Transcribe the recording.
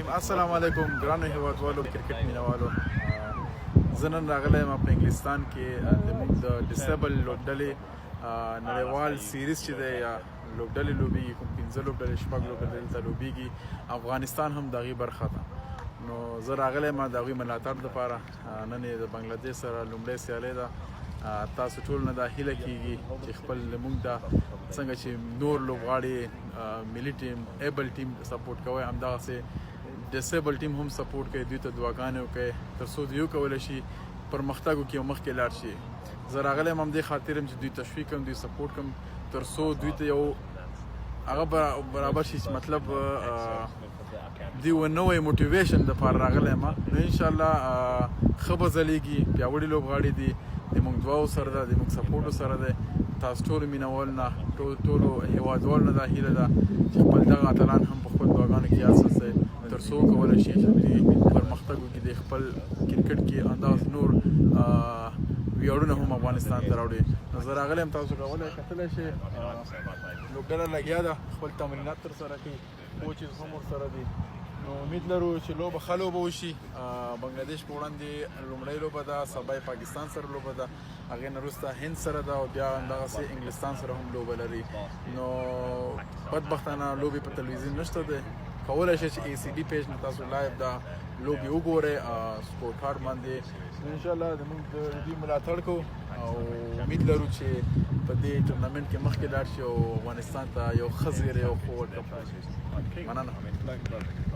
السلام علیکم ګرانو هیوادوالو کرکټ مینوالو زه نن راغلی یم په انګلستان کې زموږ د ډسیبل لوبډلې نړیوال سیریز چې دی یا لوبډلې لوبیږي کوم 15 لوبډلې شپږ لوبډلې دلته لوبیږي افغانستان هم د هغې برخه ده نو زه راغلی یم د هغوی ملاتړ دپاره نن یې د بنګلادیش سره لومړۍ سیالۍ ده تاسو ټول نه دا هیله کیږي چې خپل موږ دا څنګه چې نور لوبغاړي ملي ټیم ایبل ټیم سپورټ کوي همدغسې ډسیبل ټیم هم سپورټ کوي دوی ته دعاګانې وکړي تر څو دوی وکولی شي پرمختګ وکړي او مخکې لاړ شي زه راغلی یم همدې خاطر یم چې دوی تشویق کړم دوی سپورټ کړم تر څو دوی ته یو هغه برابر شي چې مطلب دوی یو نوی موټیویشن دپاره راغلی یم نو انشاءالله ښه به ځلیږي پیاوړي لوبغاړي دي د موږ دعاو سره ده د موږ سپورټو سره دی تاسو ټولو مینهوالو نه ټولو هیوادوالو نه دا هیله ده چې خپل دغه اتلان هم په خپل دعاګانو کې یاد ساتئ تر څو وکولی شي چې دوی پرمختګ وکړي د خپل کرکټ کې همدغسې نور ویاړونه هم افغانستان ته راوړي نو زه راغلی یم تاسو کولی کتلی شئ لوبډله لګیا ده خپل تمرینات ترسره کوي کوچز هم ورسره دي نو امید لرو چې لوبه ښه لوبه وشي بنګلادیش په وړاندې لومړۍ لوبه ده سبا یې پاکستان سره لوبه ده هغې نه وروسته هند سره ده او بیا همدغسې انګلستان سره هم لوبه لري نو بدبختانه لوبې په تلویزیون نشته دی کولی شئ چې ACD پیج نه تاسو لایو دا لوبې وګورئ سپورټ هارټ باندې انشاءالله زموږ د دوی ملاتړ کوو او امید لرو چې په دې ټورنمنټ کې مخکې لاړ شي او افغانستان ته یو ښه زیری یو ښه ورلډ کپ راشي مننه